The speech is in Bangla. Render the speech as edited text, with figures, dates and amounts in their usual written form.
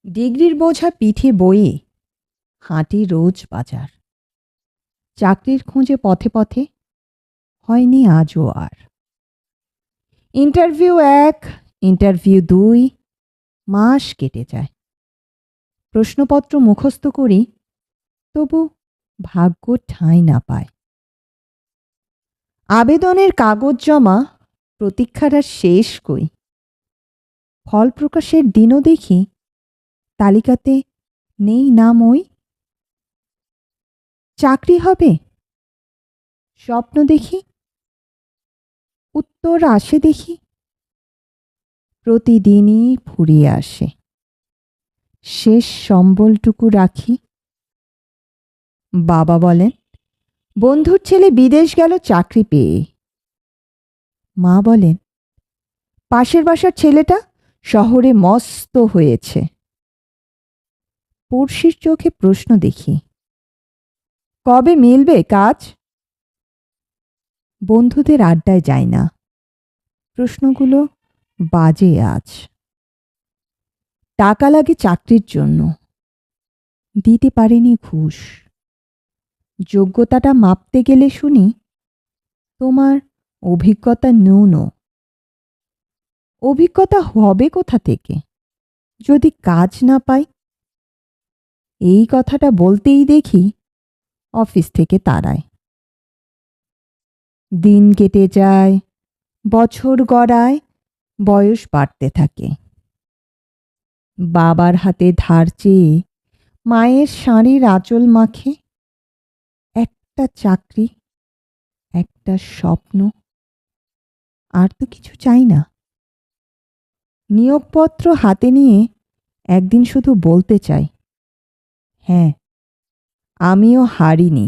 ডিগ্রির বোঝা পিঠে বয়ে হাঁটি রোজ বাজার। চাকরির খোঁজে পথে পথে হয়নি আজও আর। ইন্টারভিউ 1, ইন্টারভিউ 2, মাস কেটে যায়। প্রশ্নপত্র মুখস্থ করি, তবু ভাগ্য ঠাঁই না পায়। আবেদনের কাগজ জমা, প্রতীক্ষার আর শেষ কই। ফল প্রকাশের দিনও দেখি তালিকাতে নেই নাম ওই। চাকরি হবে স্বপ্ন দেখি, উত্তর আসে দেখি প্রতিদিনই ফুরিয়ে আসে। শেষ সম্বলটুকু রাখি। বাবা বলেন, বন্ধুর ছেলে বিদেশ গেল চাকরি পেয়ে। মা বলেন, পাশের বাসার ছেলেটা শহরে মস্ত হয়েছে। পড়শির চোখে প্রশ্ন দেখি, কবে মিলবে কাজ? বন্ধুদের আড্ডায় যায় না, প্রশ্নগুলো বাজে আজ। টাকা লাগে চাকরির জন্য, দিতে পারেনি ঘুষ। যোগ্যতাটা মাপতে গেলে শুনি, তোমার অভিজ্ঞতা ন্যূন। অভিজ্ঞতা হবে কোথা থেকে যদি কাজ না পাই? এই কথাটা বলতেই দেখি অফিস থেকে তাড়ায়। দিন কেটে যায়, বছর গড়ায়, বয়স বাড়তে থাকে। বাবার হাতে ধার চেয়ে মায়ের শাড়ির আঁচল মাখে। একটা চাকরি, একটা স্বপ্ন, আর তো কিছু চাই না। নিয়োগপত্র হাতে নিয়ে একদিন শুধু বলতে চাই, হ্যাঁ, আমিও হারিনি।